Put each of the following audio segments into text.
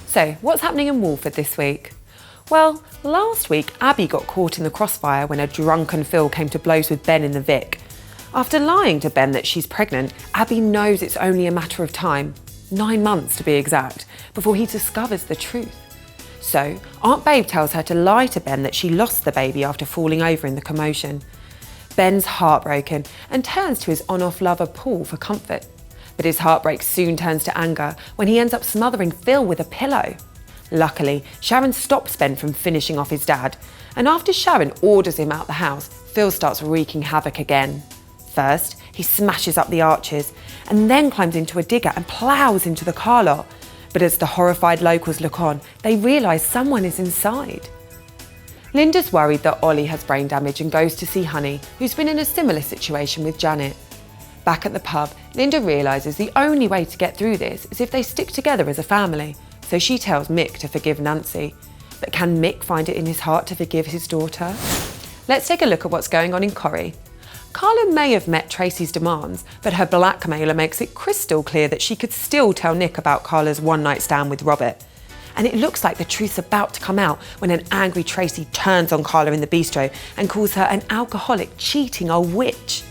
So, what's happening in Walford this week? Well, last week Abby got caught in the crossfire when a drunken Phil came to blows with Ben in the Vic. After lying to Ben that she's pregnant, Abby knows it's only a matter of time, 9 months to be exact, before he discovers the truth. So, Aunt Babe tells her to lie to Ben that she lost the baby after falling over in the commotion. Ben's heartbroken and turns to his on-off lover Paul for comfort. But his heartbreak soon turns to anger when he ends up smothering Phil with a pillow. Luckily, Sharon stops Ben from finishing off his dad, and after Sharon orders him out the house, Phil starts wreaking havoc again. First, he smashes up the arches, and then climbs into a digger and ploughs into the car lot. But as the horrified locals look on, they realise someone is inside. Linda's worried that Ollie has brain damage and goes to see Honey, who's been in a similar situation with Janet. Back at the pub, Linda realises the only way to get through this is if they stick together as a family, so she tells Mick to forgive Nancy. But can Mick find it in his heart to forgive his daughter? Let's take a look at what's going on in Corrie. Carla may have met Tracy's demands, but her blackmailer makes it crystal clear that she could still tell Nick about Carla's one-night stand with Robert. And it looks like the truth's about to come out when an angry Tracy turns on Carla in the bistro and calls her an alcoholic, cheating old witch.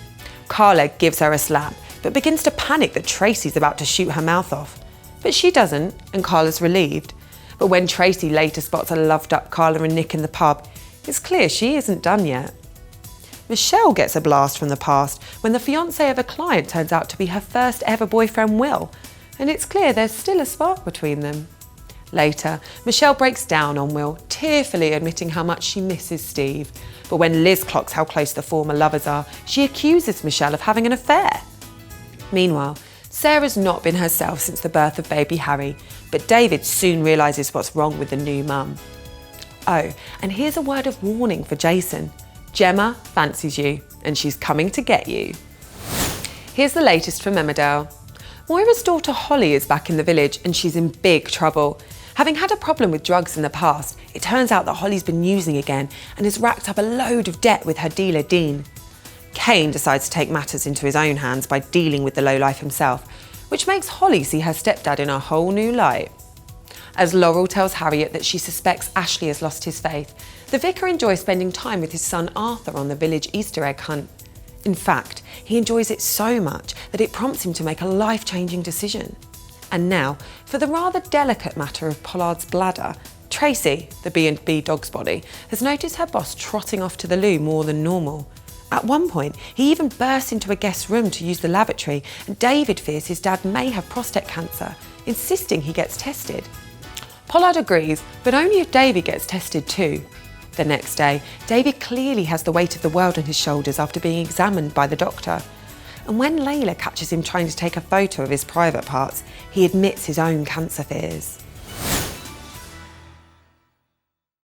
Carla gives her a slap, but begins to panic that Tracy's about to shoot her mouth off. But she doesn't, and Carla's relieved. But when Tracy later spots a loved-up Carla and Nick in the pub, it's clear she isn't done yet. Michelle gets a blast from the past when the fiancé of a client turns out to be her first ever boyfriend Will, and it's clear there's still a spark between them. Later, Michelle breaks down on Will, tearfully admitting how much she misses Steve. But when Liz clocks how close the former lovers are, she accuses Michelle of having an affair. Meanwhile, Sarah's not been herself since the birth of baby Harry, but David soon realises what's wrong with the new mum. Oh, and here's a word of warning for Jason. Gemma fancies you, and she's coming to get you. Here's the latest from Emmerdale. Moira's daughter Holly is back in the village, and she's in big trouble. Having had a problem with drugs in the past, it turns out that Holly's been using again and has racked up a load of debt with her dealer Dean. Kane decides to take matters into his own hands by dealing with the lowlife himself, which makes Holly see her stepdad in a whole new light. As Laurel tells Harriet that she suspects Ashley has lost his faith, the vicar enjoys spending time with his son Arthur on the village Easter egg hunt. In fact, he enjoys it so much that it prompts him to make a life-changing decision. And now, for the rather delicate matter of Pollard's bladder, Tracy, the B&B dog's body, has noticed her boss trotting off to the loo more than normal. At one point, he even bursts into a guest's room to use the lavatory, and David fears his dad may have prostate cancer, insisting he gets tested. Pollard agrees, but only if David gets tested too. The next day, David clearly has the weight of the world on his shoulders after being examined by the doctor. And when Layla catches him trying to take a photo of his private parts, he admits his own cancer fears.